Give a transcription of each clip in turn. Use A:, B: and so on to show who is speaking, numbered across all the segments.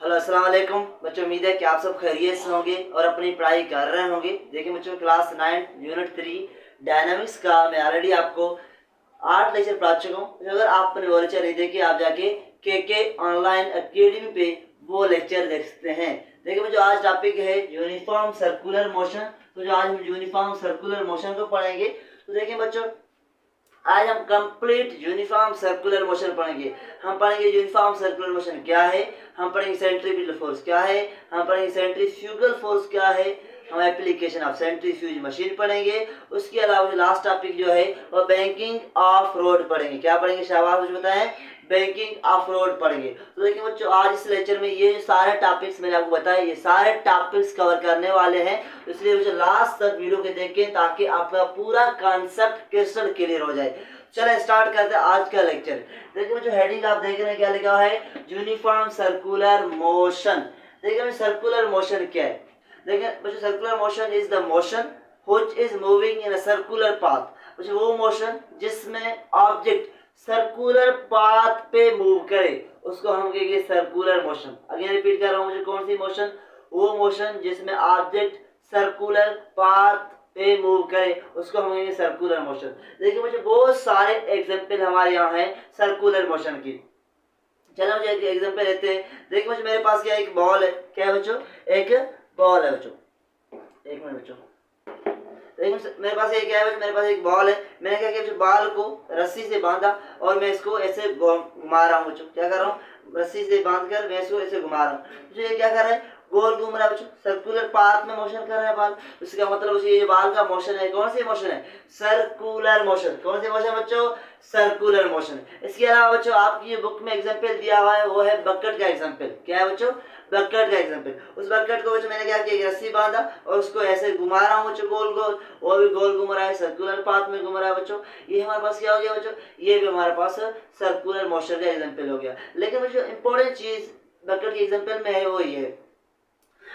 A: Hello अस्सलाम वालेकुम बच्चों, उम्मीद है कि आप सब खैरियत से होंगे और अपनी पढ़ाई कर रहे होंगे। देखिए बच्चों, क्लास 9 यूनिट 3 डायनामिक्स का मैं ऑलरेडी आपको 8 लेक्चर पढ़ा चुका हूँ। अगर आपने वो लेक्चर नहीं देखे, आप जाके के ऑनलाइन अकेडमी पे वो लेक्चर देख सकते हैं। देखिए बच्चों, आज टॉपिक है यूनिफॉर्म सर्कुलर मोशन। तो जो आज हम यूनिफॉर्म सर्कुलर मोशन को पढ़ेंगे, तो देखिए बच्चों, आज हम कंप्लीट यूनिफॉर्म सर्कुलर मोशन पढ़ेंगे। हम पढ़ेंगे यूनिफॉर्म सर्कुलर मोशन क्या है, हम पढ़ेंगे सेंट्रीपिटल फोर्स क्या है, हम पढ़ेंगे सेंट्रीफ्यूगल फोर्स क्या है, हम एप्लीकेशन ऑफ सेंट्रीफ्यूज मशीन पढ़ेंगे। उसके अलावा जो लास्ट टॉपिक जो है वो बैंकिंग ऑफ रोड पढ़ेंगे। क्या पढ़ेंगे शाबाश, मुझे बताएं, बैंकिंग ऑफ रोड पढ़ेंगे। तो देखिए बच्चों, आज इस लेक्चर में ये सारे टॉपिक्स मैंने आपको बताए, ये सारे टॉपिक्स कवर करने वाले हैं। इसलिए मुझे लास्ट तक वीडियो के देखें ताकि आपका पूरा कॉन्सेप्ट क्रिस्टल क्लियर हो जाए। चलो स्टार्ट करते हैं आज का लेक्चर। देखिए जो हेडिंग आप देख रहे हैं क्या लिखा है, यूनिफॉर्म सर्कुलर मोशन। देखिए सर्कुलर मोशन क्या है। देखिए बच्चों, circular motion is the motion which is moving in a circular path. बच्चों वो मोशन जिसमें ऑब्जेक्ट सर्कुलर पाथ पे मूव करे उसको हम कहेंगे सर्कुलर मोशन। अगेन रिपीट कर रहा हूँ, मुझे कौन सी मोशन, वो मोशन जिसमें ऑब्जेक्ट सर्कुलर पाथ पे मूव करे उसको हम कहेंगे सर्कुलर मोशन। देखिए मुझे बहुत सारे एग्जांपल हमारे यहाँ हैं सर्कुलर मोशन की। चलो मुझे एक एग्जांपल लेते हैं। देखिए मुझे मेरे पास क्या एक बॉल है, क्या है बच्चों, एक बॉल है बच्चों। एक मिनट बच्चों, मेरे पास ये क्या है, मेरे पास एक बॉल है। मैंने क्या किया, बॉल को रस्सी से बांधा और मैं इसको ऐसे घुमा रहा हूँ बच्चों। क्या कर रहा हूँ, रस्सी से बांध कर मैं इसको ऐसे घुमा रहा हूँ। तो ये क्या कर रहा है, गोल घूम रहा है बच्चों, सर्कुलर पाथ में मोशन कर रहा है बाल। इसका मतलब ये बाल का मोशन है, कौन सी मोशन है, सर्कुलर मोशन। कौन सी मोशन बच्चों, सर्कुलर मोशन। इसके अलावा बच्चों आपकी ये बुक में एग्जांपल दिया हुआ है वो है बकेट का एग्जांपल। क्या है बच्चों, बकेट का एग्जांपल। उस बकेट को बच्चों मैंने क्या किया, रस्सी बांधा और उसको ऐसे घुमा रहा हूँ बच्चों, गोल गोल, वो भी गोल घूम रहा है, सर्कुलर पाथ में घूम रहा है बच्चों। ये हमारे पास क्या हो गया बच्चों, ये भी हमारे पास सर्कुलर मोशन का एग्जांपल हो गया। लेकिन बच्चों इंपॉर्टेंट चीज बकेट के एग्जांपल में है वो ये है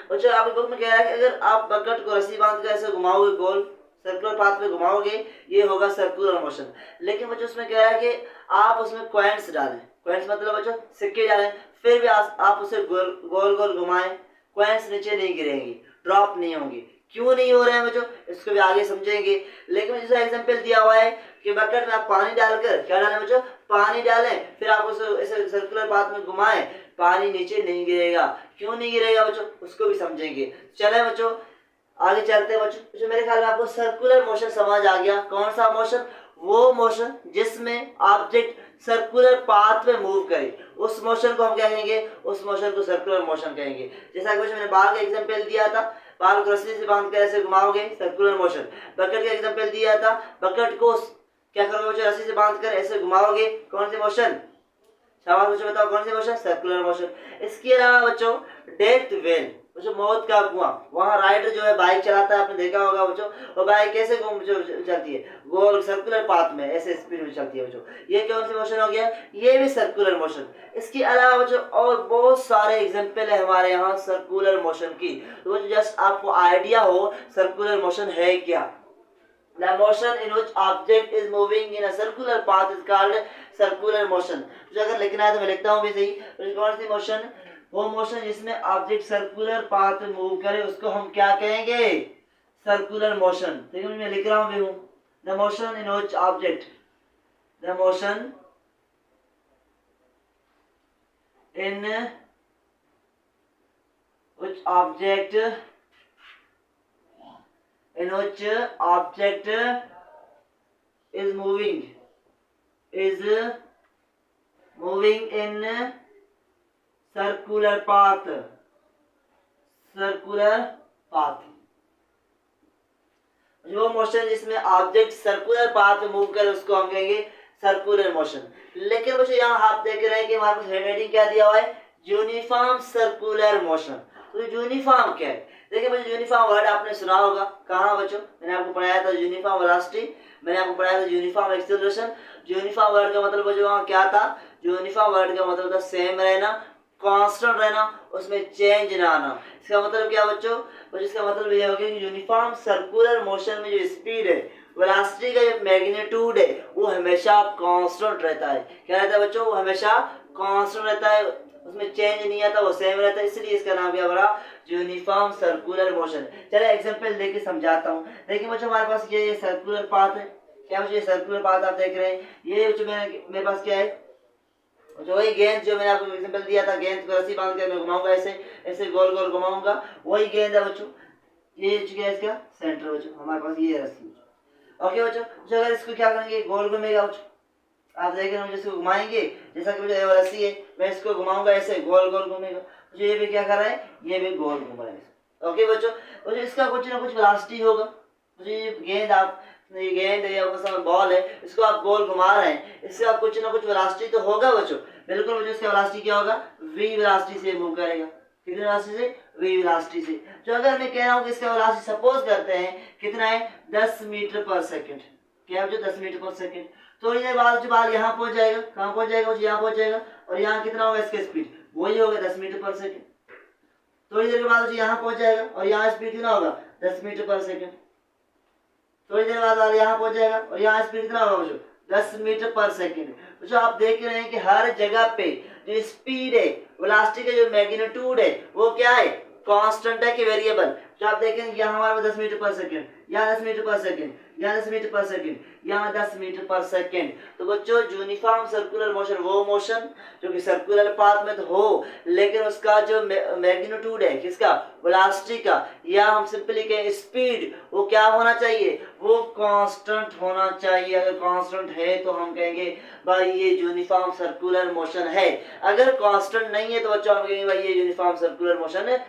A: बच्चों, आपकी बुक में कह रहा है कि अगर आप बकेट को रस्सी बांध कर ऐसे घुमाओगे, गोल सर्कुलर पाथ में घुमाओगे, ये होगा सर्कुलर मोशन। लेकिन बच्चों उसमें कह रहा है कि आप उसमें कॉइन्स डालें। कॉइन्स मतलब बच्चों सिक्के डालें, फिर भी आप उसे गोल गोल घुमाएं, कॉइन्स नीचे नहीं गिरेंगी, ड्रॉप नहीं होंगी। क्यों नहीं हो रहे हैं बच्चों, इसको भी आगे समझेंगे। लेकिन जैसा एग्जांपल दिया हुआ है कि बकेट में आप पानी डालकर, क्या डालें बच्चों, पानी डालें, फिर आप उसे ऐसे सर्कुलर पाथ में घुमाएं, पानी नीचे नहीं गिरेगा। क्यों नहीं गिरेगा बच्चों, उसको भी समझेंगे। चले बच्चों आगे चलते हैं बच्चों। मेरे ख्याल में आपको सर्कुलर मोशन समझ आ गया। कौन सा मोशन, वो मोशन जिसमें ऑब्जेक्ट सर्कुलर पाथ में मूव करे, उस मोशन को हम क्या कहेंगे, उस मोशन को सर्कुलर मोशन कहेंगे। जैसा कि मैंने बाल का एग्जांपल दिया था, बाल को रस्सी से बांध कर ऐसे घुमाओगे, सर्कुलर मोशन। बकेट का एग्जांपल दिया था, बकेट को क्या करोगे बच्चों, रस्सी से बांध कर ऐसे घुमाओगे, कौन सी मोशन, शाबाश बच्चों बताओ कौन सी मोशन, सर्कुलर मोशन। इसके अलावा बच्चों डेथ वेल, बच्चों मौत का कुआं, वहां राइडर जो है बाइक चलाता है, आपने देखा होगा बच्चों, वो बाइक कैसे चलती है, गोल सर्कुलर पाथ में ऐसे स्पीड में चलती है बच्चों। ये कौन सी मोशन हो गया, ये भी सर्कुलर मोशन। इसके अलावा बच्चों और बहुत सारे एग्जांपल है हमारे यहाँ सर्कुलर मोशन की। तो बच्चों जस्ट आपको आइडिया हो सर्कुलर मोशन है क्या। The motion in which object is moving in a circular path is called circular motion। तो अगर लिखना है तो मैं लिखता हूँ भी सही। तो कौन सी मोशन, वो मोशन जिसमें ऑब्जेक्ट सर्कुलर पाथ में मूव करे उसको हम क्या कहेंगे, सर्कुलर मोशन। देखिए मैं लिख रहा हूँ भी हूँ, the motion in which object, the motion in which object in which object is moving in circular path, जो मोशन जिसमें ऑब्जेक्ट सर्कुलर पाथ में मूव करे उसको हम कहेंगे सर्कुलर मोशन। लेकिन बच्चों यहाँ आप देख रहे हैं कि हमारे पास हेडिंग क्या दिया हुआ है, यूनिफॉर्म सर्कुलर मोशन। तो यूनिफॉर्म क्या है, देखिए बच्चों यूनिफॉर्म वर्ड आपने सुना होगा, कहाँ बच्चों, मैंने आपको पढ़ाया था यूनिफॉर्म वेलोसिटी, मैंने आपको पढ़ाया था यूनिफॉर्म एक्सेलरेशन। यूनिफॉर्म वर्ड का मतलब बच्चों वहाँ क्या था, यूनिफॉर्म वर्ड का मतलब था सेम रहना, कांस्टेंट रहना, उसमें चेंज ना आना। इसका मतलब क्या बच्चों, इसका मतलब ये हो गया कि यूनिफॉर्म सर्कुलर मोशन में जो स्पीड है वेलोसिटी का जो मैग्नीट्यूड है वो हमेशा कांस्टेंट रहता है। क्या रहता है बच्चों? वो हमेशा कांस्टेंट रहता है, उसमें चेंज नहीं आता, वो सेम रहता है, इसलिए इसका नाम क्या पड़ा? Uniform circular motion. चलो एग्जांपल देके समझाता हूँ। देखिए बच्चों हमारे पास ये सर्कुलर पाथ है। क्या बच्चों? ये सर्कुलर पाथ आप देख रहे हैं। ये बच्चों मेरे पास क्या है? जो वही गेंद जो मैंने आपको एग्जांपल दिया था, गेंद को रस्सी बांध के मैं घुमाऊंगा, ऐसे ऐसे गोल गोल घुमाऊंगा, वही गेंद है बच्चों। ये क्या है इसका सेंटर बच्चों, हमारे पास ये रस्सी। ओके बच्चों, जो अगर इसको क्या करेंगे, गोल घूमेगा बच्चों, आप देख रहे हो जिसको घुमाएंगे, जैसा कि मुझे रस्सी है, मैं इसको घुमाऊंगा ऐसे गोल गोल घूमेगा, तो ये भी क्या कर रहा है? ये भी गोल घूम रहा है। ओके बच्चों, तो इसका कुछ ना कुछ वेलोसिटी होगा। तो ये गेंद आप, ये गेंद है या बॉल है, इसको आप गोल घुमा रहे हैं, इससे आप कुछ ना कुछ वेलोसिटी तो होगा बच्चों। बिल्कुल बच्चों, इसका वेलोसिटी क्या होगा? v वेलोसिटी से मूव करेगा। कितनी वेलोसिटी से? v वेलोसिटी से। जो अगर मैं कह रहा हूँ कि इसका वेलोसिटी सपोज करते हैं कितना है? 10 मीटर पर सेकंड। क्या है? 10 मीटर पर सेकंड। थोड़ी देर बाद जो बाल यहाँ पहुंच जाएगा, कहाँ पहुंच जाएगा? यहाँ पहुंच जाएगा, और यहाँ कितना होगा इसका स्पीड? वही होगा 10 मीटर पर सेकंड। थोड़ी देर के बाद यहाँ पहुंच जाएगा, और यहाँ स्पीड कितना होगा? 10 मीटर पर सेकंड। थोड़ी देर बाद यहाँ पहुंच जाएगा, और यहाँ स्पीड कितना होगा बच्चों? 10 मीटर पर सेकंड। तो आप देख रहे हैं कि हर जगह पे जो स्पीड है, वेलोसिटी का जो मैग्नीट्यूड है, वो क्या है? कांस्टेंट है कि वेरिएबल। जो आप देखेंगे यहाँ हमारे पास 10 मीटर पर सेकंड, यहाँ 10 मीटर पर सेकंड, यहाँ 10 मीटर पर सेकंड, यहाँ 10 मीटर पर सेकंड। तो बच्चों यूनिफॉर्म सर्कुलर मोशन वो मोशन जो कि सर्कुलर पाथ में तो हो, लेकिन उसका जो मैग्नीट्यूड है किसका? वेलोसिटी का, या हम सिंपली कहें स्पीड, वो क्या होना चाहिए? वो कांस्टेंट होना चाहिए। अगर कांस्टेंट है तो हम कहेंगे भाई ये यूनिफॉर्म सर्कुलर मोशन है। अगर कांस्टेंट नहीं है तो बच्चों हम कहेंगे भाई ये यूनिफॉर्म सर्कुलर मोशन है।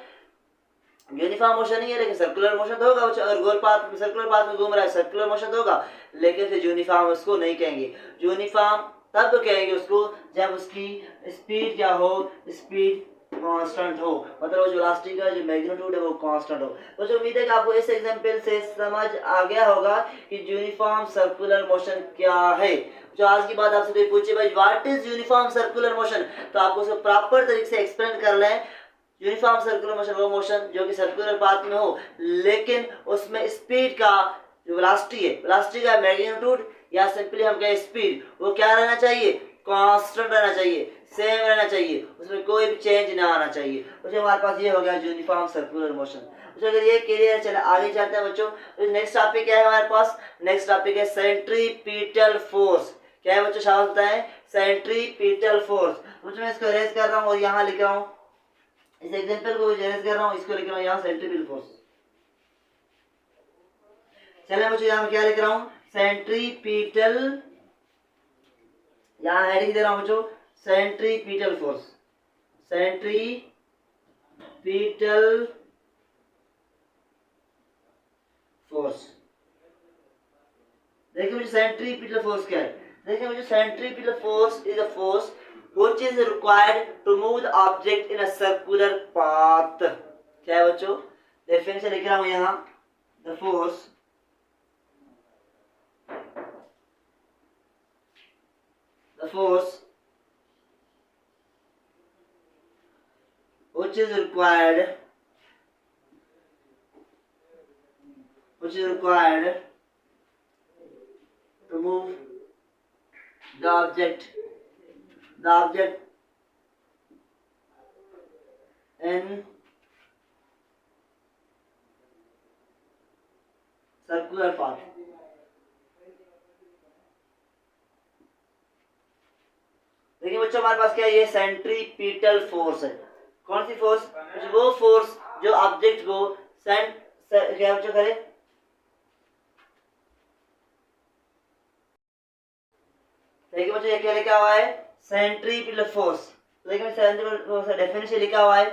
A: यूनिफॉर्म मोशन नहीं है लेकिन सर्कुलर मोशन तो होगा बच्चों। अगर गोल पाथ सर्कुलर पाथ में घूम रहा है, सर्कुलर मोशन तो होगा, लेकिन फिर यूनिफॉर्म उसको नहीं कहेंगे। यूनिफॉर्म तब कहेंगे उसको जब उसकी स्पीड क्या हो? स्पीड कांस्टेंट हो, मतलब जो वेलोसिटी का जो मैग्नीट्यूड है वो कांस्टेंट हो। तो जो उम्मीद है कि आपको इस एग्जांपल से समझ आ गया होगा कि यूनिफॉर्म सर्कुलर मोशन क्या है। जो आज की बात आपसे कोई पूछे भाई what is uniform circular motion, तो आपको उसको प्रॉपर तरीके से एक्सप्लेन कर लें। यूनिफॉर्म सर्कुलर मोशन वो मोशन जो कि सर्कुलर पाथ में हो, लेकिन उसमें स्पीड का जो वेलोसिटी है, वेलोसिटी का मैग्नीट्यूड या सिंपली हम कहें स्पीड, वो क्या रहना चाहिए? कांस्टेंट रहना चाहिए, सेम रहना चाहिए, उसमें कोई भी चेंज ना आना चाहिए। तो हमारे पास ये हो गया यूनिफॉर्म सर्कुलर मोशन। तो अगर ये क्लियर है, चले आगे चलते हैं बच्चों। तो नेक्स्ट टॉपिक क्या है हमारे पास? नेक्स्ट टॉपिक है सेंट्रीपिटल फोर्स। क्या है बच्चों? शाबाश बताएं। Centripetal force. बच्चों मैं इसको अरेंज कर रहा हूँ और यहाँ लिख रहा हूँ, इस एग्जांपल को अरेंज कर रहा हूँ, इसको लिख रहा हूँ यहाँ सेंट्रीपिटल फोर्स। चले बच्चों यहाँ क्या लिख रहा हूँ? सेंट्रीपिटल, यहाँ हेडिंग दे रहा हूँ बच्चों सेंट्रीपिटल फोर्स। Centripetal force. देखिए मुझे सेंट्रीपिटल फोर्स क्या है? देखिए मुझे centripetal force is a force which is required to move the object in a circular path। क्या है बच्चों? डेफिनेशन लिख रहा हूं यहाँ, the force which is required to move the object in circular path। देखिए बच्चों हमारे पास क्या है? ये सेंट्रीपिटल फोर्स है। कौन सी फोर्स? वो फोर्स जो ऑब्जेक्ट को क्या बच्चों करे? देखिए बच्चों ये क्या लिखा हुआ है? Centripetal force. देखिए सेंट्रीपिटल फोर्स का डेफिनेशन लिखा हुआ है,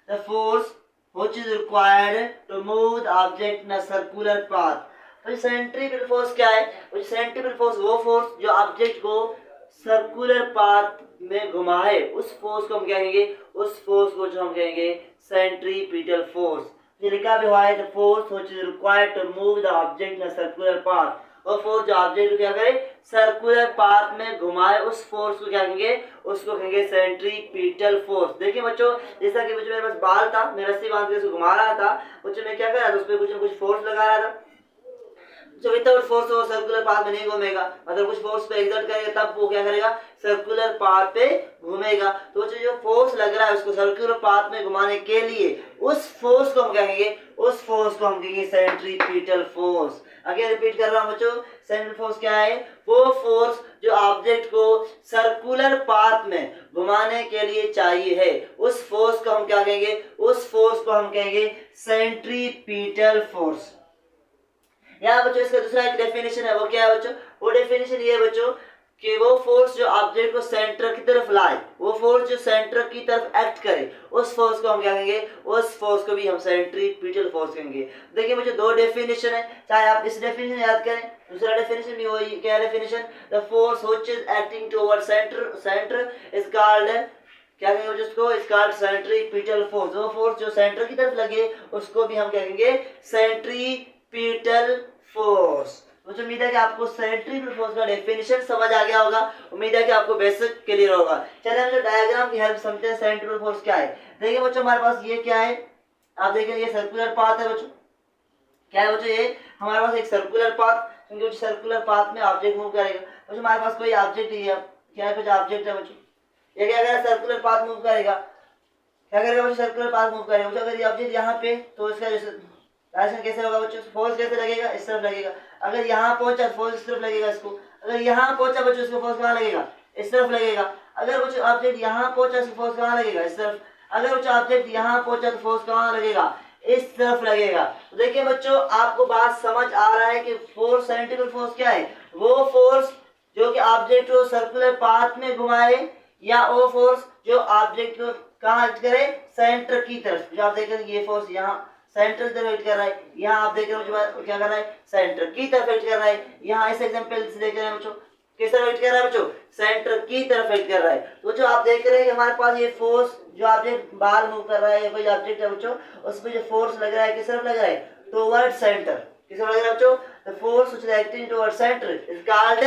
A: the force which is required to move the object in a circular path। तो सेंट्रीपिटल फोर्स क्या है? सेंट्रीपिटल फोर्स वो फोर्स जो ऑब्जेक्ट को सर्कुलर पाथ में घुमाए, उस फोर्स को हम क्या कहेंगे? उस फोर्स को जो हम कहेंगे सेंट्रीपिटल फोर्स। ये लिखा भी हुआ है the force which is required to move the object in a circular path। और फोर्स जो ऑब्जेक्ट को क्या करे? सर्कुलर पाथ में घुमाए, उस फोर्स को क्या कहेंगे? उसको कहेंगे सेंट्रीपिटल फोर्स। देखिए बच्चों जैसा कि बच्चों मेरे पास बाल था, मैं रस्सी बांध के उसको घुमा रहा था, बच्चों मैं क्या कर रहा था? उस पर कुछ ना कुछ फोर्स लगा रहा था। जो विदाउट फोर्स वो सर्कुलर पाथ में नहीं घूमेगा, मतलब कुछ फोर्स पे एक्सर्ट करेगा तब वो क्या करेगा, सर्कुलर पाथ पे घूमेगा। तो जो फोर्स लग रहा है उसको सर्कुलर पाथ में घुमाने के लिए उस फोर्स को हम कहेंगे, उस फोर्स को हम कहेंगे सेंट्रीपिटल फोर्स। अगेन रिपीट कर रहा हूं बच्चों, सेंट्रीपिटल फोर्स क्या है, वो फोर्स जो ऑब्जेक्ट को सर्कुलर पाथ में घुमाने के लिए चाहिए है, उस फोर्स को हम क्या कहेंगे, उस फोर्स को हम कहेंगे सेंट्रीपिटल फोर्स। यहाँ बच्चों इसका दूसरा एक डेफिनेशन है, वो क्या है बच्चों, वो डेफिनेशन ये है बच्चों कि वो फोर्स जो ऑब्जेक्ट को सेंटर की तरफ लाए, वो फोर्स जो सेंटर की तरफ एक्ट करे, उस फोर्स को हम क्या कहेंगे, उस फोर्स को भी हम सेंट्रीपिटल फोर्स कहेंगे। देखिए बच्चों दो डेफिनेशन है, चाहे आप इस डेफिनेशन याद करें, दूसरा डेफिनेशन भी वही, क्या definition, the force which is acting toward centre is called, क्या कहेंगे उसको, इज कॉल्ड सेंट्रीपिटल फोर्स। वो फोर्स जो सेंटर की तरफ लगे उसको भी हम कहेंगे सेंट्रीपिटल फोर्स। मुझे उम्मीद है कि आपको सेंट्रीपिटल फोर्स का डेफिनेशन समझ आ गया होगा, उम्मीद है कि आपको बेसिक क्लियर होगा। चलिए हम जो डायग्राम की हेल्प समझते हैं सेंट्रीपिटल फोर्स क्या है। देखिए बच्चों हमारे पास ये क्या है, आप देखें ये सर्कुलर पाथ है बच्चों, क्या है बच्चों, ये हमारे पास एक सर्कुलर पाथ, क्योंकि सर्कुलर पाथ में ऑब्जेक्ट मूव करेगा। बच्चों हमारे पास कोई ऑब्जेक्ट ही है, क्या है, कुछ ऑब्जेक्ट है बच्चों, ये क्या करेगा, सर्कुलर पाथ मूव करेगा, क्या करेगा बच्चों, सर्कुलर पाथ मूव करेगा। बच्चों अगर ये ऑब्जेक्ट यहाँ पे, तो इसका डायरेक्शन कैसे होगा बच्चों, फोर्स कैसे लगेगा, इस तरफ लगेगा। अगर यहाँ पहुंचा फोर्स इस तरफ लगेगा इसको, अगर यहाँ पहुंचा बच्चों इसको फोर्स कहाँ लगेगा, इस तरफ लगेगा। अगर बच्चों ऑब्जेक्ट यहाँ पहुंचा इसको फोर्स कहाँ लगेगा, इस तरफ। अगर बच्चों ऑब्जेक्ट यहाँ पहुंचा तो फोर्स कहाँ लगेगा, इस तरफ लगेगा। तो देखिए बच्चों आपको बात समझ आ रहा है कि फोर्स, सेंट्रीपिटल फोर्स क्या है, वो फोर्स जो कि ऑब्जेक्ट को सर्कुलर पाथ में घुमाए, या वो फोर्स जो ऑब्जेक्ट को कहाँ एक्ट करे, सेंटर की तरफ। जो आप देख रहे हैं ये फोर्स यहाँ सेंटर की तरफ एक्ट कर रहा है, यहाँ आप देख रहे हो क्या कर रहा है, सेंटर की तरफ एक्ट कर रहा है। यहाँ इस एग्जांपल से देख रहे हैं बच्चों किस तरफ एक्ट कर रहा है बच्चों, सेंटर की तरफ एक्ट कर रहा है। तो जो आप देख रहे हैं कि हमारे पास ये फोर्स जो ऑब्जेक्ट बाहर मूव कर रहा है, कोई ऑब्जेक्ट है बच्चों, उसमें जो फोर्स लग रहा है किस तरफ लग रहा है, टुवर्ड सेंटर। किस तरफ लग रहा है बच्चों, the force which is acting toward centre is called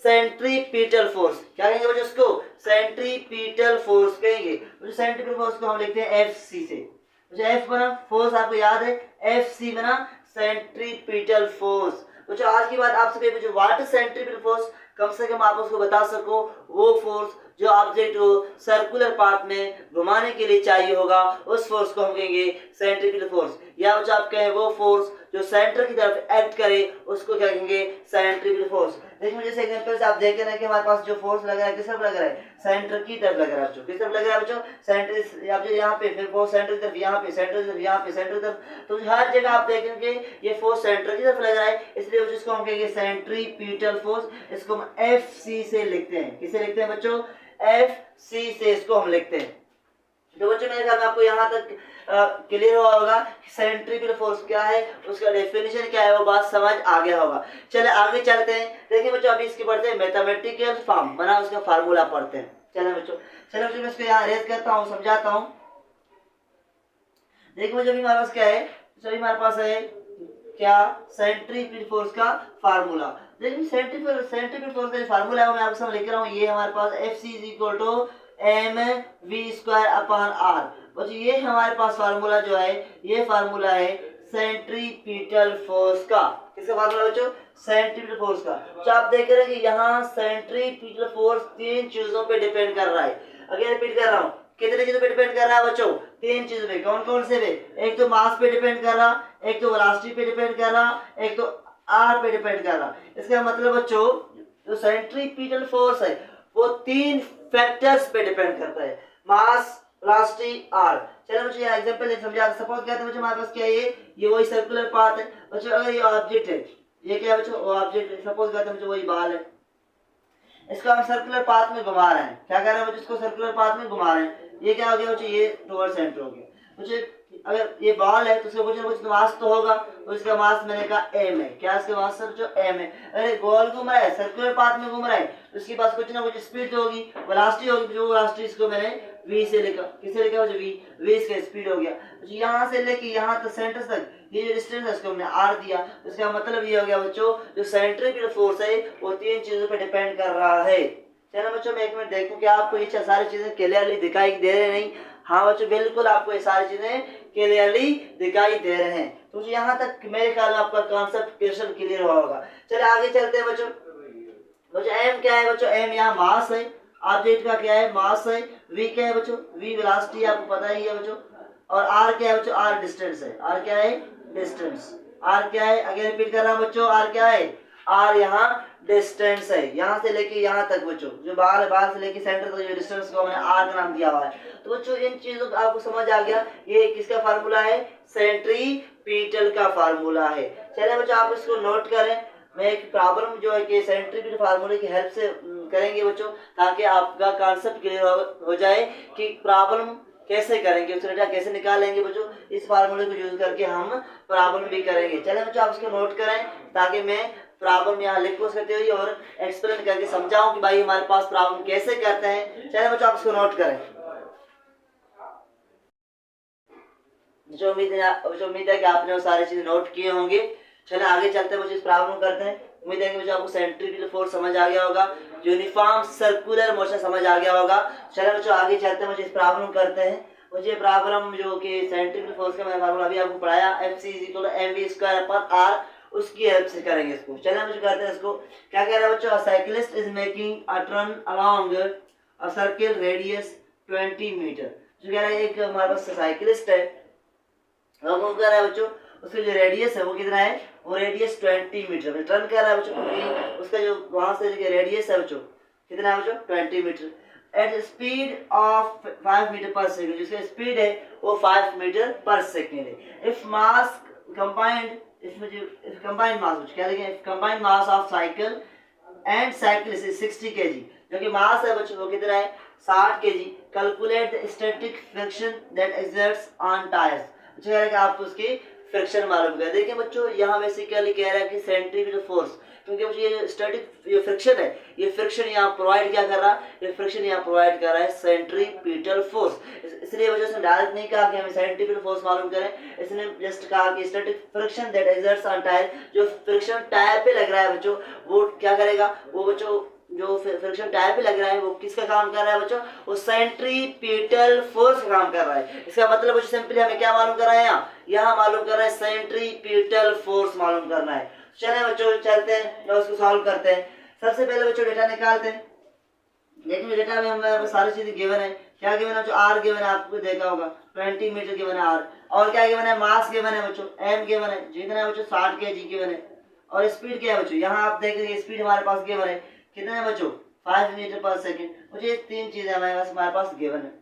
A: centripetal force. क्या कहेंगे बच्चों उसको, सेंट्रीपिटल फोर्स कहेंगे। तो सेंट्रीपिटल फोर्स को हम लिखते हैं एफसी से। जो एफ बना फोर्स आपको याद है, एफ सी बना सेंट्रीपिटल फोर्स। तो जो आज की बात आपसे कही व्हाट इज सेंट्रीपिटल फोर्स, कम से कम आप उसको बता सको, वो फोर्स जो ऑब्जेक्ट को सर्कुलर पाथ में घुमाने के लिए चाहिए होगा, उस फोर्स को हम कहेंगे सेंट्रीपिटल फोर्स। या बच्चों आप कहें वो फोर्स जो सेंटर की तरफ एक्ट करे, उसको क्या कहेंगे, सेंट्रीपिटल फोर्स। देखिए मुझे जैसे एग्जांपल से आप देख रहे हैं कि हमारे पास जो फोर्स लग रहा है किस तरफ लग रहा है, सेंटर की तरफ लग रहा है बच्चों। किस तरफ लग रहा है बच्चों, सेंटर, आप जो यहाँ पे, फिर फोर्स सेंटर की तरफ, यहाँ पे सेंटर की तरफ, यहाँ पे सेंटर की तरफ। तो हर जगह आप देखेंगे ये फोर्स सेंटर की तरफ लग रहा है, इसलिए इसको हम कहेंगे सेंट्रीपिटल फोर्स। इसको हम एफ सी से लिखते हैं। किसे लिखते हैं बच्चों, एफ सी से इसको हम लिखते हैं। तो बच्चों मेरे ख्याल में आपको यहाँ तक क्लियर हुआ होगा सेंट्रीपिटल फोर्स क्या है, उसका डेफिनेशन क्या है, वो बात समझ आ गया होगा। चले आगे चलते हैं। देखिए बच्चों अभी इसके पढ़ते हैं मैथमेटिकल फॉर्म, बना उसका फार्मूला पढ़ते हैं। चले बच्चों मैं इसको यहाँ रेज करता हूँ, समझाता हूँ। देखिए बच्चों अभी हमारे पास क्या है, अभी हमारे पास है क्या, सेंट्रीपिटल फोर्स का फार्मूला। देखिए सेंट्रीपिटल फोर्स का फार्मूला है, मैं आपके सामने लिख रहा हूँ। ये हमारे पास F C is equal to M V square upon R. बच्चों ये हमारे पास फार्मूला जो है, ये फार्मूला है सेंट्रीपिटल फोर्स का। किसका फार्मूला बच्चों, सेंट्रीपिटल फोर्स का। तो आप देख रहे हैं कि यहाँ सेंट्रीपिटल फोर्स तीन चीजों पे डिपेंड कर रहा है। अगेन रिपीट कर रहा हूँ, कितने चीजों पे डिपेंड कर रहा है बच्चों, तीन चीजों पे। कौन कौन से पे, एक तो मास पे डिपेंड कर रहा, एक तो वेलोसिटी पे डिपेंड कर रहा, एक तो आर पे डिपेंड कर रहा। इसका मतलब बच्चों जो सेंट्रीपिटल फोर्स है वो तीन फैक्टर्स पे डिपेंड करता है, मास, वेलोसिटी, आर। चलो मुझे यहाँ एग्जांपल समझा। सपोज कहते हैं बच्चों हमारे पास क्या है, ये वही सर्कुलर पाथ है बच्चों। अगर ये ऑब्जेक्ट है, ये क्या है बच्चों, वो ऑब्जेक्ट है। सपोज कहते हैं बच्चों वही बॉल है, इसको हम सर्कुलर पाथ में घुमा रहे हैं। क्या कर रहे हैं बच्चों, इसको सर्कुलर पाथ में घुमा रहे हैं। ये क्या हो गया बच्चों, ये टुवर्ड सेंटर हो गया बच्चों। अगर ये बॉल है तो उसका कुछ मास तो होगा, तो इसका मास मैंने कहा एम है। क्या इसका मास सर जो एम है। अरे गोल घूम रहा है, सर्कुलर पाथ में घूम रहा है, तो इसके पास कुछ ना कुछ स्पीड होगी, वेलोसिटी होगी। जो वेलोसिटी इसको मैंने v से लिखा, किसे लिखा बच्चों, v इसका स्पीड हो गया। यहाँ से लेके यहाँ तक सेंटर तक ये जो डिस्टेंस है इसको हमने r दिया। इसका मतलब ये हो गया बच्चों जो सेंट्रीपिटल फोर्स है वो तीन चीजों पे डिपेंड कर रहा है। चलो बच्चों मैं एक मिनट देखूं कि आपको ये सारी चीजें क्लियरली दिखाई दे रहे नहीं। हाँ बच्चों बिल्कुल आपको ये सारी चीजें क्लियरली दिखाई दे रहे हैं। तो यहाँ तक मेरे ख्याल में आपका कॉन्सेप्ट क्लियर हुआ होगा। चलिए आगे चलते हैं बच्चों। बच्चों एम क्या है बच्चों, एम यहाँ मास है, ऑब्जेक्ट का क्या है, मास है। वी क्या है बच्चों, वी वेलोसिटी आपको पता ही है बच्चों। और आर क्या है बच्चों, आर डिस्टेंस है। आर क्या है, डिस्टेंस। आर क्या है, अगेन रिपीट कर रहा हूँ बच्चों, आर क्या है, आर यहाँ डिस्टेंस है, यहाँ से लेके यहाँ तक बच्चों, जो बाहर बाहर से लेके सेंटर तक जो डिस्टेंस को मैंने आर का नाम दिया हुआ है। तो बच्चों इन चीजों को आपको समझ आ गया, ये किसका फार्मूला है, सेंट्रीपिटल का फार्मूला है। चलिए बच्चों आप इसको नोट करें। मैं एक प्रॉब्लम जो है कि सेंट्रीपिटल फार्मूले की हेल्प से करेंगे बच्चों, ताकि आपका कॉन्सेप्ट क्लियर हो जाए कि प्रॉब्लम कैसे करेंगे, उसका डेटा कैसे निकालेंगे बच्चों। इस फार्मूले को यूज करके हम प्रॉब्लम भी करेंगे। चलिए बच्चों आप इसको नोट करें, ताकि मैं प्रॉब्लम यहाँ लिख सकते हुए और एक्सप्लेन करके समझाऊं कि भाई हमारे पास प्रॉब्लम कैसे करते हैं। चलिए बच्चों आप इसको नोट करें। जो उम्मीद है कि आपने वो सारी चीजें नोट किए होंगे। चलिए आगे चलते हैं बच्चों, इस प्रॉब्लम करते हैं। उम्मीद है कि बच्चों आपको सेंट्रीपिटल फोर्स समझ आ गया होगा, यूनिफॉर्म सर्कुलर मोशन समझ आ गया होगा। चलिए बच्चों आगे चलते हैं, मुझे इस प्रॉब्लम करते हैं। मुझे प्रॉब्लम जो कि सेंट्रीपिटल फोर्स का मैंने फार्मूला अभी आपको पढ़ाया, Fc=mv²/r, उसकी हेल्प से करेंगे इसको। चलिए मुझे करते हैं इसको। क्या कह रहा है बच्चों, cyclist is making a turn along a circle radius 20 metre. जो कह रहा है एक हमारे पास साइकिलिस्ट है, वो कह रहा है बच्चों उसका जो रेडियस है वो कितना है, वो रेडियस 20 मीटर टर्न कर रहा है बच्चों, क्योंकि उसका जो वहां से जो रेडियस है बच्चों कितना है बच्चों, 20 metre at speed of 5 metre per second. जिसका स्पीड है वो 5 मीटर पर सेकंड है। इफ मास कंबाइंड, इसमें जो कंबाइंड मास क्या लिखेंगे, combined mass of cycle and cycle is 60 kg। जो कि मास है बच्चों वो कितना है, 60 kg। Calculate the static friction that exerts on tyres. अच्छा आप उसकी फ्रिक्शन मालूम करें। देखिए बच्चों यहाँ बेसिकली कह रहा है कि सेंट्रीपिटल फोर्स, क्योंकि बच्चों ये स्टैटिक ये फ्रिक्शन है, ये फ्रिक्शन यहाँ प्रोवाइड क्या कर रहा है, ये फ्रिक्शन यहाँ प्रोवाइड कर रहा है सेंट्रीपिटल फोर्स। इसलिए वजह से डायरेक्ट नहीं कहा कि हमें सेंट्रीपिटल फोर्स मालूम करें, इसने जस्ट कहा कि static friction that exerts on tyre, जो फ्रिक्शन टायर पे लग रहा है बच्चों वो क्या करेगा, वो बच्चों जो फ्रिक्शन टायर पे लग रहा है वो किसका काम कर रहा है बच्चों, वो सेंट्रीपिटल फोर्स का काम कर रहा है। इसका मतलब बच्चों सिंपली हमें क्या मालूम कर रहा है, यहाँ मालूम कर रहा है सेंट्रीपिटल फोर्स मालूम करना है। चले बच्चों चलते हैं और उसको सॉल्व करते हैं। सबसे पहले बच्चों डेटा निकालते हैं। देखिए डेटा में हमें सारी चीजें गिवन है। क्या गिवन है बच्चों, आर गिवन है, आपको देखा होगा 20 मीटर गिवन है आर। और क्या गिवन है, मास गिवन है बच्चों, एम गिवन है, जितना है बच्चों 60 kg गिवन है। और स्पीड क्या है बच्चों, यहाँ आप देख रहे स्पीड हमारे पास गिवन है, कितना है बच्चों 5 मीटर पर सेकंड। मुझे तीन चीजें हमारे पास गिवन है।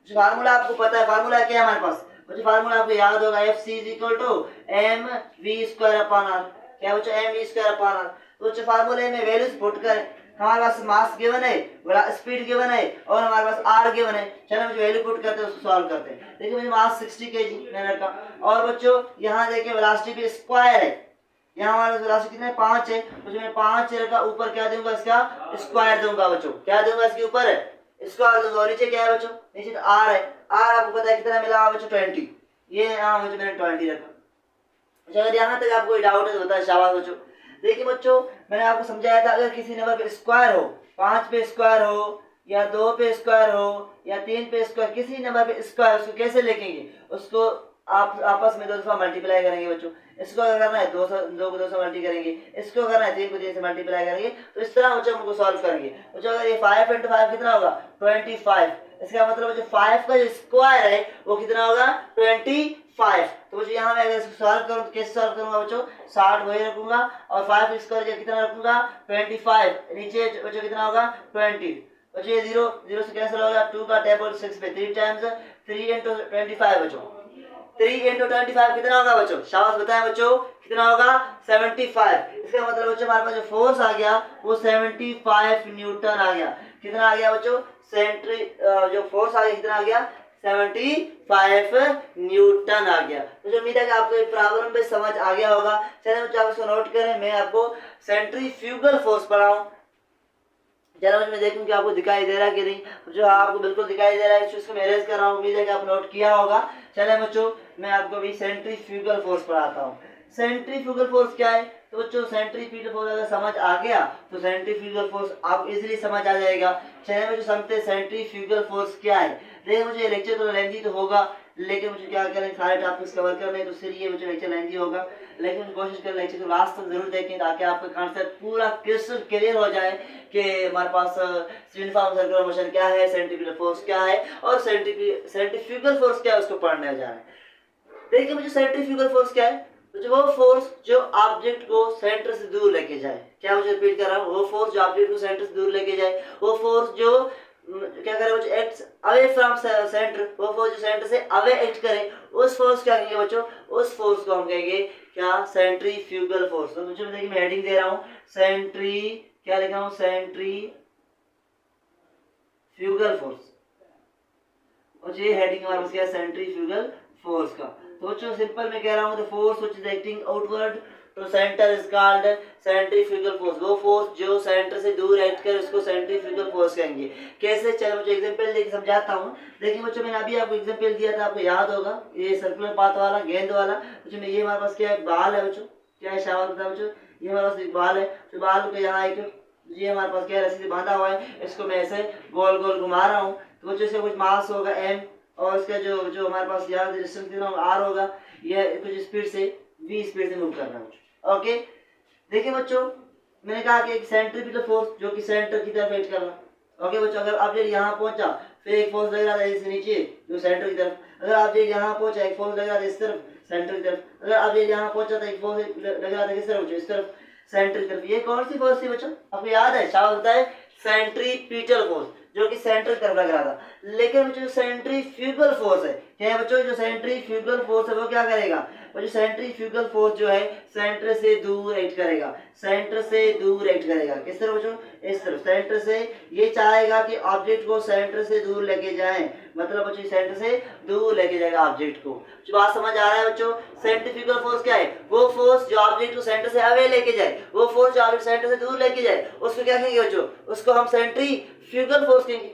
A: जो फार्मूला आपको पता है, फार्मूला क्या है हमारे पास बच्चों, फार्मूला आपको याद होगा, Fc=mv²/r। क्या बच्चों, mv²/r। तो बच्चों फार्मूले में वैल्यूज पुट करें। हमारे पास मास गिवन है, स्पीड गिवन है और हमारे पास आर गिवन है। चलो मुझे वैल्यू पुट करते हैं, उसको सॉल्व करते हैं। देखिए मुझे मास 60 kg मैंने रखा, और बच्चों यहाँ देखिए वेलोसिटी भी स्क्वायर है, यहाँ हमारा वेलोसिटी कितना है 5 है, मुझे मैं 5 रखा, ऊपर क्या दूंगा इसका स्क्वायर दूंगा बच्चों, क्या दूंगा इसके ऊपर स्क्वायर दूंगा। और नीचे क्या है बच्चों, नीचे तो आर है, आर आपको पता है कितना मिला बच्चों 20, ये यहाँ मुझे मैंने 20 रखा। अच्छा अगर यहाँ तक आपको डाउट है तो बताया, शाबाश बच्चों। देखिए बच्चों मैंने आपको समझाया था, अगर किसी नंबर पे स्क्वायर हो, 5 पे स्क्वायर हो या 2 पे स्क्वायर हो या 3 पे स्क्वायर, किसी नंबर पे स्क्वायर, उसको कैसे लिखेंगे, उसको आप आपस में 2 दफा मल्टीप्लाई करेंगे बच्चों। इसको अगर करना है 2 को 2 से मल्टी करेंगे, इसको करना है 3 को 3 से मल्टीप्लाई करेंगे। तो इस तरह बच्चों हमको सॉल्व करेंगे बच्चों। अगर ये 5 × 5 कितना होगा 25, इसका मतलब जो 5 का जो स्क्वायर है वो कितना होगा 25। तो बच्चों यहाँ मैं अगर इसको सॉल्व करूँ तो कैसे सॉल्व करूंगा बच्चों, 60 वही रखूंगा और 5 स्क्वायर कितना रखूंगा 25, नीचे बच्चों कितना होगा 20। बच्चों ये 0 से कैंसिल होगा, 2 का टेबल 6 पे 3 टाइम्स 3 × 25 बच्चों, 3 × 25 कितना होगा बच्चों, शाबाश बताएं बच्चों कितना होगा 75। इसका मतलब बच्चों हमारे पास जो फोर्स आ गया वो 75 न्यूटन आ गया। कितना आ गया बच्चों, जो फोर्स आ गया कितना आ गया 75 न्यूटन आ गया। मुझे उम्मीद है कि आपको प्रॉब्लम पे समझ आ गया होगा। चलिए बच्चों आप इसको नोट करें, मैं आपको सेंट्रीफ्यूगल फोर्स पढ़ाऊं। चलो मैं देखूं कि आपको दिखाई दे रहा है कि नहीं। जो आपको बिल्कुल दिखाई दे रहा है, इसको मैं इरेज कर रहा हूँ, उम्मीद है कि आप नोट किया होगा। चले बच्चों मैं आपको भी सेंट्रीफ्यूगल फोर्स पढ़ाता हूँ। सेंट्रीफ्यूगल फोर्स क्या है, तो बच्चों सेंट्रीफ्यूगल फोर्स अगर समझ आ गया तो सेंट्रीफ्यूगल फोर्स आप इजीली समझ आ जाएगा। चलिए मुझे समझते सेंट्रीफ्यूगल फोर्स क्या है। देखिए मुझे लेक्चर तो लेंथी तो होगा, लेकिन मुझे क्या करें सारे टॉपिक्स कवर करने हैं, तो इसलिए मुझे लेक्चर लेंथी होगा, लेकिन मुझे कोशिश करें लेक्चर को लास्ट तक जरूर देखें ताकि आपका कॉन्सेप्ट पूरा क्रिस्टल क्लियर हो जाए कि हमारे पास यूनिफॉर्म सर्कुलर मोशन क्या है, सेंट्रीफ्यूगल फोर्स क्या है और सेंट्रीफ्यूगल फोर्स क्या है उसको पढ़ने जा रहे हैं। देखिए मुझे सेंट्रीफ्यूगल फोर्स क्या है, तो वो फोर्स जो ऑब्जेक्ट को सेंटर से दूर लेके जाए। क्या मुझे रिपीट कर रहा हूँ, वो फोर्स जो ऑब्जेक्ट को सेंटर से दूर लेके जाए, वो फोर्स जो क्या करे बच्चों एक्ट अवे फ्रॉम सेंटर, वो फोर्स जो सेंटर से अवे एक्ट करे, उस फोर्स क्या कहेंगे बच्चों, उस फोर्स को हम कहेंगे क्या, सेंट्रीफ्यूगल फोर्स। तो मुझे देखिए मैं हेडिंग दे रहा हूँ सेंट्री, क्या लिखा हूँ, सेंट्रीफ्यूगल फोर्स, और ये हेडिंग हमारे पास क्या है, सेंट्रीफ्यूगल फोर्स का। तो बच्चों सिंपल मैं कह रहा हूँ, the force which is acting outward to centre is called centrifugal force. वो फोर्स जो सेंटर से दूर एक्ट करे उसको सेंट्रीफ्यूगल फोर्स कहेंगे। कैसे, चलो मुझे एग्जांपल देके समझाता हूँ। देखिए बच्चों मैंने अभी आपको एग्जांपल दिया था, आपको याद होगा, ये सर्कुलर पाथ वाला, गेंद वाला। बच्चों में ये हमारे पास क्या है, बाल है बच्चों, क्या है शाबाश बता बच्चों, ये हमारे पास एक बाल है, तो बाल को यहाँ एक ये हमारे पास क्या है, रस्सी से बांधा हुआ है, इसको मैं ऐसे गोल गोल घुमा रहा हूँ। तो बच्चों से कुछ मास होगा एम, और इसका जो जो हमारे पास यहाँ डिस्टेंस देना होगा आर होगा, यह कुछ स्पीड से v स्पीड से मूव करना है। ओके, देखिए बच्चों मैंने कहा कि एक सेंट्रीफ्यूगल फोर्स जो कि सेंटर की तरफ एक्ट कर रहा। ओके बच्चों, अगर ऑब्जेक्ट यहाँ पहुंचा फिर एक फोर्स लग रहा था इससे नीचे जो सेंटर की तरफ, अगर ऑब्जेक्ट यहाँ पहुंचा एक फोर्स लग रहा था इस तरफ सेंटर की तरफ, अगर ऑब्जेक्ट यहाँ पहुंचा तो एक फोर्स लग रहा था किस तरफ, इस तरफ सेंटर की तरफ। ये कौन सी फोर्स थी बच्चों, आपको याद है, शाबाश होता है, सेंट्रीपिटल फोर्स, जो कि सेंटर की तरफ लग रहा था। लेकिन जो सेंट्रीफ्यूगल फोर्स है, क्या है बच्चों, जो सेंट्रीफ्यूगल फोर्स है वो क्या करेगा, वो जो सेंट्रीफ्यूगल फोर्स जो है सेंटर से दूर एक्ट करेगा, सेंटर से दूर एक्ट करेगा। किस तरफ बच्चों, इस तरफ सेंटर से। ये चाहेगा कि ऑब्जेक्ट को सेंटर से दूर लेके जाए, मतलब बच्चों सेंटर से दूर लेके जाएगा ऑब्जेक्ट को। जो बात समझ आ रहा है बच्चों, सेंट्रीफ्यूगल फोर्स क्या है, वो फोर्स जो ऑब्जेक्ट को सेंटर से अवे लेके जाए, वो फोर्स जो ऑब्जेक्ट सेंटर से दूर लेके जाए, उसको क्या कहेंगे बच्चों, उसको हम सेंट्रीफ्यूगल फोर्स कहेंगे।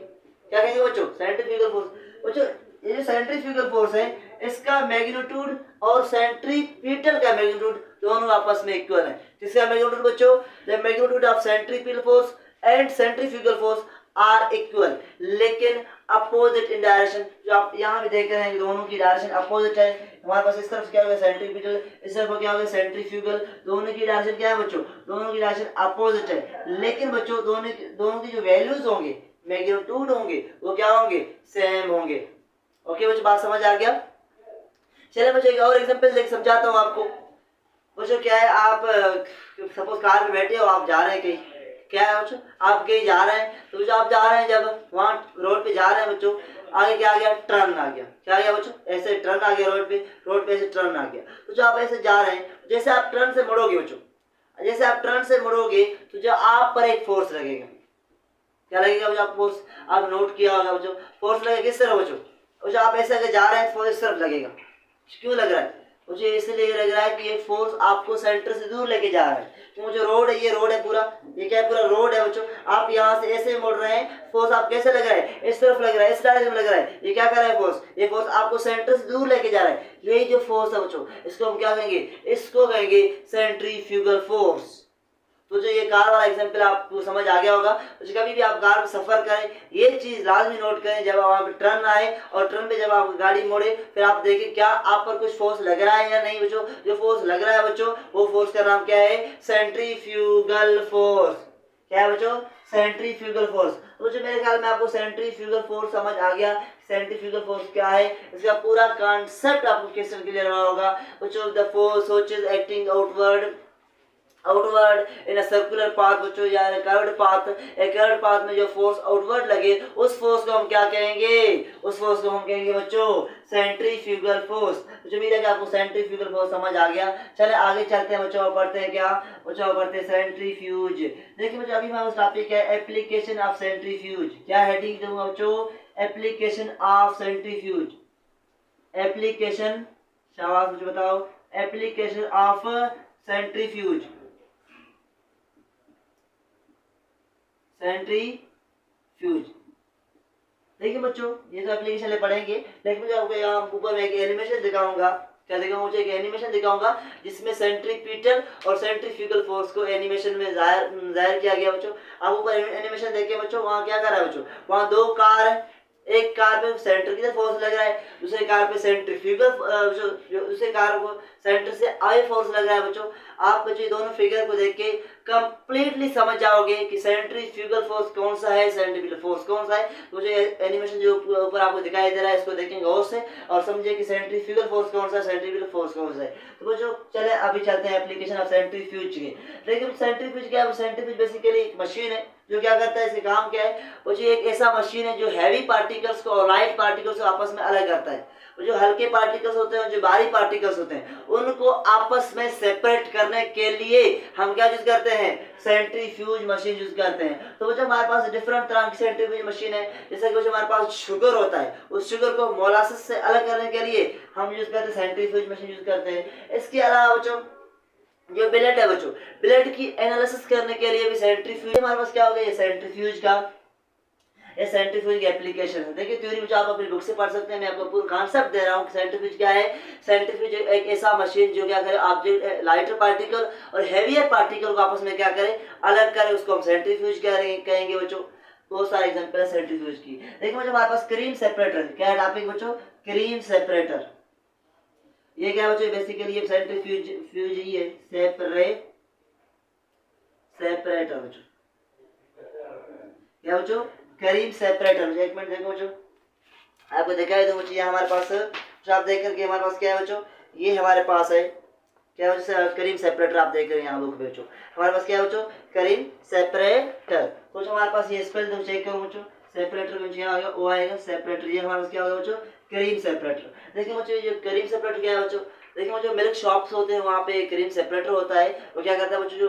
A: क्या कहेंगे बच्चों, सेंट्रीफ्यूगल फोर्स। बच्चों ये जो सेंट्रीफ्यूगल फोर्स है इसका मैग्नीट्यूड और सेंट्रीपिटल का मैग्नीट्यूड दोनों आपस में इक्वल है। किसका मैग्नीट्यूड बच्चों, the magnitude of centripetal force and centrifugal force are equal, लेकिन अपोजिट इन डायरेक्शन। जो आप यहाँ भी देख रहे हैं दोनों की डायरेक्शन अपोजिट है। हमारे पास इस तरफ क्या होगा सेंट्रीपिटल, इस तरफ क्या होगा सेंट्रीफ्यूगल, दोनों की डायरेक्शन क्या है बच्चों, दोनों की डायरेक्शन अपोजिट है। लेकिन बच्चों दोनों की जो वैल्यूज होंगे, मैग्नीट्यूड होंगे, वो क्या होंगे, सेम होंगे। ओके बच्चों, बात समझ आ गया। चलिए बच्चों एक और एग्जांपल देख समझाता हूँ आपको। बच्चों क्या है, आप सपोज कार में बैठे हो, आप जा रहे हैं कहीं, क्या है बच्चों, आप कहीं जा रहे हैं, तो जो आप जा रहे हैं जब वहाँ रोड पे जा रहे हैं बच्चों, आगे क्या आ गया, टर्न आ गया। क्या आ गया बच्चों, ऐसे टर्न आ गया रोड पे ऐसे टर्न आ गया। तो जो आप ऐसे जा रहे हैं, जैसे आप टर्न से मुड़ोगे बच्चों, जैसे आप टर्न से मुड़ोगे तो जो आप पर एक फोर्स लगेगा। क्या लगेगा बच्चों, आप फोर्स आप नोट किया होगा बच्चों, फोर्स लगेगा किस तरह बच्चों, और जो आप ऐसे अगर जा रहे हैं फोर्स इस तरफ लगेगा। क्यों लग रहा है मुझे, इसलिए लग रहा है कि ये फोर्स आपको सेंटर से दूर लेके जा रहा है। क्योंकि जो रोड है, ये रोड है पूरा, ये क्या है, पूरा रोड है बच्चों, आप यहाँ से ऐसे मुड़ रहे हैं, फोर्स आप कैसे लग रहा है, इस तरफ लग रहा है, इस डायरेक्शन में लग रहा है। ये क्या कर रहा है फोर्स, ये फोर्स आपको सेंटर से दूर लेके जा रहा है। यही जो फोर्स है बच्चों, इसको हम क्या कहेंगे, इसको कहेंगे सेंट्रीफ्यूगल फोर्स। तो जो ये कार वाला एग्जांपल आपको समझ आ गया होगा। तो कभी भी आप कार में सफर करें, ये चीज लाजमी नोट करें, जब वहां पे टर्न आए और टर्न पे जब आप गाड़ी मोड़े, फिर आप देखें क्या आप पर कुछ फोर्स लग रहा है या नहीं बच्चों। जो फोर्स लग रहा है बच्चों, वो फोर्स का नाम क्या है, सेंट्रीफ्यूगल फोर्स। क्या है बच्चों, सेंट्रीफ्यूगल फोर्स। तो बच्चों मेरे ख्याल में आपको सेंट्रीफ्यूगल फोर्स समझ आ गया। सेंट्रीफ्यूगल फोर्स क्या है, इसका पूरा कॉन्सेप्ट आपको क्वेश्चन क्लियर हुआ होगा बच्चों। The force which is acting outward in a circular path बच्चों, या कर्व्ड पाथ, एक कर्व्ड पाथ में जो फोर्स आउटवर्ड लगे, उस फोर्स को हम क्या कहेंगे, उस फोर्स को हम कहेंगे बच्चों सेंट्रीफ्यूगल फोर्स। तो उम्मीद है कि आपको सेंट्रीफ्यूगल फोर्स समझ आ गया। चले आगे चलते हैं बच्चों, पढ़ते हैं क्या बच्चों, पढ़ते हैं सेंट्रीफ्यूज। देखिए बच्चों अभी हमारा टॉपिक है एप्लीकेशन ऑफ सेंट्रीफ्यूज। क्या हेडिंग दूंगा बच्चों, एप्लीकेशन ऑफ सेंट्रीफ्यूज। एप्लीकेशन, शाबाश मुझे बताओ, एप्लीकेशन ऑफ सेंट्रीफ्यूज। सेंट्रीफ्यूज। देखिए बच्चों ये तो एप्लीकेशन ले पढ़ेंगे, लेकिन मुझे आपको यहाँ ऊपर में एक एनिमेशन दिखाऊंगा क्या दिखाऊंगा बच्चों, एक एनिमेशन दिखाऊंगा जिसमें सेंट्रीपिटल और सेंट्रीफ्यूगल फोर्स को एनिमेशन में जाहिर किया गया बच्चों। आप ऊपर एनिमेशन देखिए बच्चों, वहाँ क्या कर रहा है बच्चों, वहाँ दो कार है, एक कार पे सेंटर की तरफ फोर्स लग रहा है, दूसरे कार पे सेंट्रीफ्यूगल दूसरे कार को सेंटर से आई फोर्स लग रहा है बच्चों। आप बच्चों दोनों फिगर को देख के कंप्लीटली समझ जाओगे कि सेंट्रीफ्यूगल फोर्स कौन सा है, सेंट्रीपिटल फोर्स कौन सा है। तो जो एनिमेशन जो ऊपर आपको दिखाई दे रहा है इसको देखेंगे गौर से और समझिए कि सेंट्रीफ्यूगल फोर्स कौन सा है, सेंट्रीपिटल फोर्स कौन सा है। तो बच्चों चले अभी चलते हैं एप्लीकेशन ऑफ सेंट्रीफ्यूज के। लेकिन सेंट्रीफ्यूज क्या है, सेंट्रीफ्यूज बेसिकली एक मशीन है जो क्या करता है, इसके काम क्या है बच्चों, एक ऐसा मशीन है जो हैवी पार्टिकल्स को और लाइट पार्टिकल्स को आपस में अलग करता है। जो हल्के पार्टिकल्स होते हैं, जो भारी पार्टिकल्स होते हैं, उनको आपस में सेपरेट करने के लिए हम क्या यूज करते हैं, सेंट्रीफ्यूज मशीन यूज करते हैं। तो जो हमारे पास डिफरेंट तरह की सेंट्रीफ्यूज मशीन है, जैसे कि हमारे पास शुगर होता है, उस शुगर को मोलासिस से अलग करने के लिए हम यूज करते हैं सेंट्रीफ्यूज मशीन यूज करते हैं। इसके अलावा बच्चों जो ब्लड है बच्चों, ब्लड की एनालिसिस करने के लिए भी सेंट्रीफ्यूज हमारे पास क्या हो गया, ये सेंट्रीफ्यूज का ये सेंट्रीफ्यूज की एप्लीकेशन है। देखिए थ्योरी में आप अपनी बुक से पढ़ सकते हैं, मैं आपको पूरा कॉन्सेप्ट दे रहा हूँ। सेंट्रीफ्यूज क्या है, सेंट्रीफ्यूज एक ऐसा मशीन जो क्या करे, ऑब्जेक्ट लाइटर पार्टिकल और हैवियर पार्टिकल को आपस में क्या करे, अलग करे, उसको हम सेंट्रीफ्यूज कहेंगे बच्चों। बहुत सारे एग्जांपल है सेंट्रीफ्यूज की। देखिए बच्चों हमारे पास क्रीम सेपरेटर, क्या है टॉपिक बच्चों, क्रीम सेपरेटर। ये क्या बच्चों, बेसिकली ये सेंट्रीफ्यूज ही है, सेपरेटर बच्चों, क्या बच्चों, क्रीम सेपरेटर। एक मिनट देखो बच्चों, आपको दिखाई दो बच्चों, हमारे पास आप देख करके हमारे पास क्या है बच्चों, ये हमारे पास है क्या बच्चों, करीम सेपरेटर। आप देख रहे हैं यहाँ बुक पे बच्चों, हमारे पास क्या है बच्चों, करीम सेपरेटर। कुछ हमारे पास ये स्पेल तुम चेक करो बच्चों, सेपरेटर में यहाँ आएगा ओ आएगा, सेपरेटर, ये हमारे पास क्या होगा बच्चों, क्रीम सेपरेटर। देखिए बच्चों ये क्रीम सेपरेटर क्या है बच्चों, देखिए बच्चों मिल्क शॉप्स होते हैं, वहाँ पे क्रीम सेपरेटर होता है। वो क्या करता है बच्चों, जो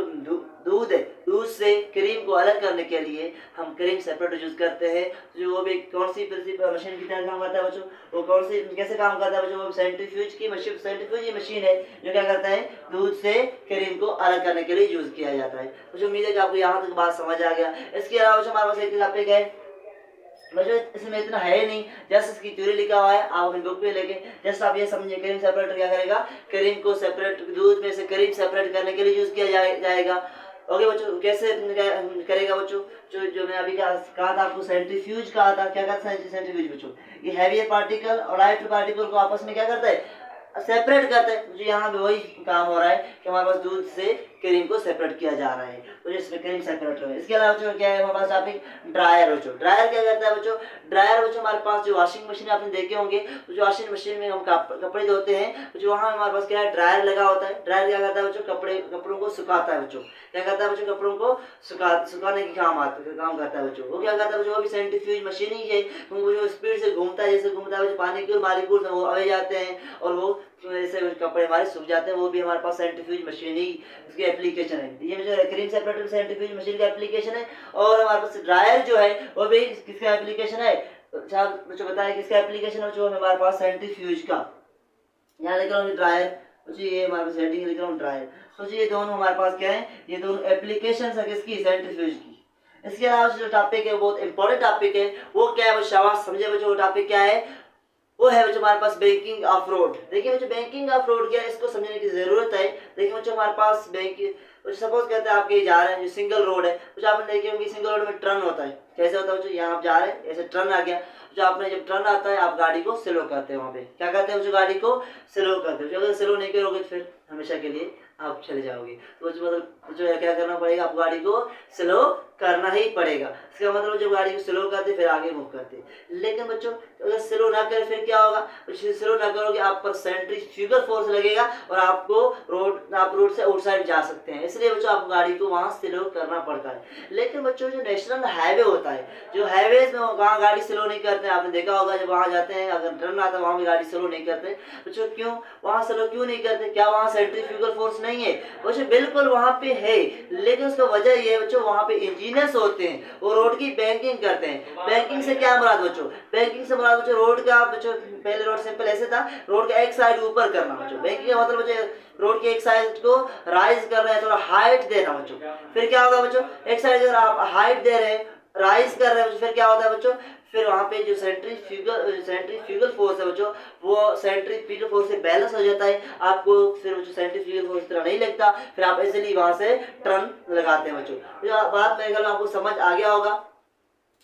A: दूध है, दूध से क्रीम को अलग करने के लिए हम क्रीम सेपरेटर यूज करते हैं। जो वो भी कौन सी मशीन की तरह काम करता है बच्चों, वो कौन सी कैसे काम करता है बच्चों, वो सेंट्रीफ्यूज की मशीन, सेंट्रीफ्यूज ये मशीन है जो क्या करता है, दूध से क्रीम को अलग करने के लिए यूज किया जाता है। तो उम्मीद है कि आपको यहाँ तक बात समझ आ गया। इसके अलावा हमारे पास एक टॉपिक है बच्चों, इसमें इतना है नहीं, जस्ट इसकी थ्योरी लिखा हुआ है, आप अपनी बुक पे लेके जस्ट आप ये समझिए, क्रीम सेपरेटर क्या करेगा, क्रीम को सेपरेट, दूध में से क्रीम सेपरेट करने के लिए यूज किया जाएगा। ओके बच्चों, कैसे करेगा बच्चों, जो मैं अभी कहा था आपको, सेंट्रीफ्यूज कहा था, क्या करता है सेंट्रीफ्यूज बच्चों, ये हैवी पार्टिकल और लाइट पार्टिकल को आपस में क्या करता है, सेपरेट करते हैं। जो यहाँ पे वही काम हो रहा है कि हमारे पास दूध से क्रीम को सेपरेट किया जा रहा है, तो इसमें क्रीम सेपरेटर है। इसके अलावा बच्चों क्या है हमारे पास टॉपिक, ड्रायर बच्चों। ड्रायर क्या करता है बच्चों, ड्रायर बच्चों हमारे पास जो वॉशिंग मशीन आपने देखे होंगे, तो जो वॉशिंग मशीन में हम कपड़े धोते हैं, तो जो वहाँ हमारे पास क्या है, ड्रायर लगा होता है। ड्रायर क्या करता है बच्चों, कपड़ों को सुखाता है बच्चों, क्या करता है बच्चों, कपड़ों को सुखाने की काम करता है बच्चों। वो क्या करता है बच्चों, वो भी सेंट्रीफ्यूज मशीन ही है, क्योंकि जो स्पीड से घूमता है, जैसे घूमता है पानी की मालिक्यूल वो आ जाते हैं और वो ऐसे कपड़े हमारे सूख जाते हैं, वो भी हमारे पास सेंट्रीफ्यूज मशीन ही इसकी एप्लीकेशन है। ये जो क्रीम सेपरेटर सेंट्रीफ्यूज मशीन का एप्लीकेशन है। और हमारे पास ड्रायर जो है वो भी किसका एप्लीकेशन है, बच्चों बताया किसका एप्लीकेशन है, जो हमारे पास सेंट्रीफ्यूज का। यहाँ लिख रहा हूँ ड्रायर बच्चों, ये हमारे पास हेडिंग लिख रहा हूँ ड्रायर। तो ये दोनों हमारे पास क्या है, ये दोनों एप्लीकेशन है किसकी, सेंट्रीफ्यूज की। इसके अलावा जो टॉपिक है बहुत इंपॉर्टेंट टॉपिक है, वो क्या है, शाबाश समझे बच्चों, वो टॉपिक क्या है, वो है बच्चों हमारे पास बैंकिंग ऑफ रोड। देखिए बच्चों बैंकिंग ऑफ रोड क्या है, इसको समझने की जरूरत है। देखिए बच्चों हमारे पास बैंक, सपोज कहते हैं आप कहीं जा रहे हैं, जो सिंगल रोड है, तो आपने देखे होंगे सिंगल रोड में टर्न होता है। कैसे होता है बच्चों, यहाँ आप जा रहे हैं, ऐसे टर्न आ गया, जो आपने जब टर्न आता है आप गाड़ी को स्लो करते हैं, वहाँ पे क्या करते हैं, जो गाड़ी को स्लो करते हैं। अगर स्लो नहीं करोगे तो फिर हमेशा के लिए आप चले जाओगे। तो मतलब जो है क्या करना पड़ेगा, आप गाड़ी को स्लो करना ही पड़ेगा। इसका मतलब जब गाड़ी को स्लो करते फिर आगे मूव करते। लेकिन बच्चों अगर स्लो ना करें फिर क्या होगा, स्लो ना करोगे आप पर सेंट्रीफ्यूगल फोर्स लगेगा और आपको आप रोड से आउट साइड जा सकते हैं। इसलिए बच्चों आप गाड़ी को वहाँ स्लो करना पड़ता है। लेकिन बच्चों जो नेशनल हाईवे होता है, जो हाईवेज में वहाँ गाड़ी स्लो नहीं करते, आपने देखा होगा जब वहाँ जाते हैं अगर टर्न आता है वहाँ भी गाड़ी स्लो नहीं करते। बच्चों क्यों वहाँ स्लो क्यों नहीं करते, क्या वहाँ सेंट्रीफ्यूगल फोर्स नहीं है? बच्चों बिल्कुल वहाँ पे है, लेकिन उसका वजह ये है बच्चों वहाँ पे इंजीनियर्स होते हैं, वो रोड की बैंकिंग करते हैं। बैंकिंग से क्या मुराद बच्चों, बैंकिंग से मुराद बच्चों रोड का, बच्चों पहले रोड सिंपल ऐसे था, रोड का एक साइड ऊपर करना बच्चों। बैंकिंग का मतलब बच्चों रोड के एक साइड को राइज करना है, थोड़ा हाइट देना बच्चों। फिर क्या होगा बच्चों, एक साइड अगर आप हाइट दे रहे हैं, राइज कर रहे हैं, फिर क्या होता है बच्चों, फिर वहाँ पे जो सेंट्रीफ्यूगल फोर्स है बच्चों, वो सेंट्रीफ्यूगल फोर्स से बैलेंस हो जाता है। आपको फिर बच्चों सेंट्रीफ्यूगल फोर्स तरह नहीं लगता, फिर आप इजीली वहाँ से टर्न लगाते हैं बच्चों। जो बात मेरे ख्याल में आपको समझ आ गया होगा।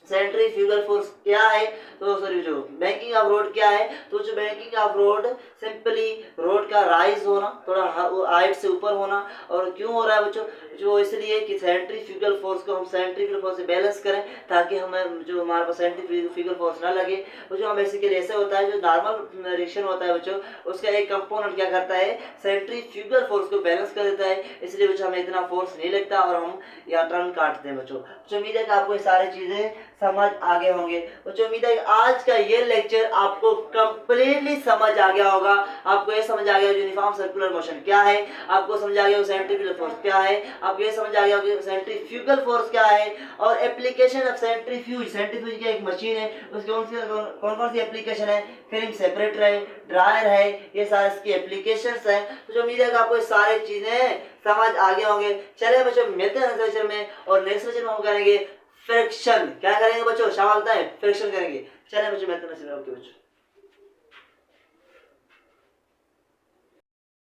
A: सेंट्रीफ्यूगल फोर्स क्या है, तो सॉरी जो बैंकिंग ऑफ रोड क्या है, तो जो banking of road simply road का राइज होना, थोड़ा हाइट से ऊपर होना। और क्यों हो रहा है बच्चों, जो इसलिए कि सेंट्रीफ्यूगल फोर्स को हम सेंट्रीफ्यूगल फोर्स से बैलेंस करें, ताकि हमें जो हमारे पास सेंट्रीफ्यूगल फोर्स ना लगे। बच्चों बेसिकली ऐसे होता है, जो नॉर्मल रिएक्शन होता है बच्चों, उसका एक कंपोनेंट क्या करता है, सेंट्रीफ्यूगल फोर्स को बैलेंस कर देता है, इसलिए बच्चों हमें इतना फोर्स नहीं लगता और हम यहाँ टर्न काटते हैं बच्चों। उम्मीद है कि आपको ये सारी चीजें समझ आ गए होंगे बच्चों। उम्मीद है कि आज का ये लेक्चर आपको कंप्लीटली समझ आ गया होगा। आपको ये समझ आ गया यूनिफॉर्म सर्कुलर मोशन क्या है, आपको समझ आ गया सेंट्रीफ्यूगल फोर्स क्या है, आपको ये समझ आ गया कि सेंट्रीफ्यूगल फोर्स क्या है, और एप्लीकेशन ऑफ सेंट्रीफ्यूज की एक मशीन है, उसकी कौन कौन सी एप्लीकेशन है, फिल्म सेपरेटर है, ड्रायर है, ये सारे इसकी एप्लीकेशंस हैं। तो उम्मीद है कि आपको ये सारी चीजें समझ आ गए होंगे। चलिए बच्चों मिलते हैं नेक्स्ट लेक्चर में, और नेक्स्ट लेक्चर में हम करेंगे फ्रिक्शन। क्या करेंगे बच्चों, शाम होता है फ्रिक्शन करेंगे। चलिए बच्चों मिलते हैं नेक्स्ट लेक्चर में। ओके बच्चों।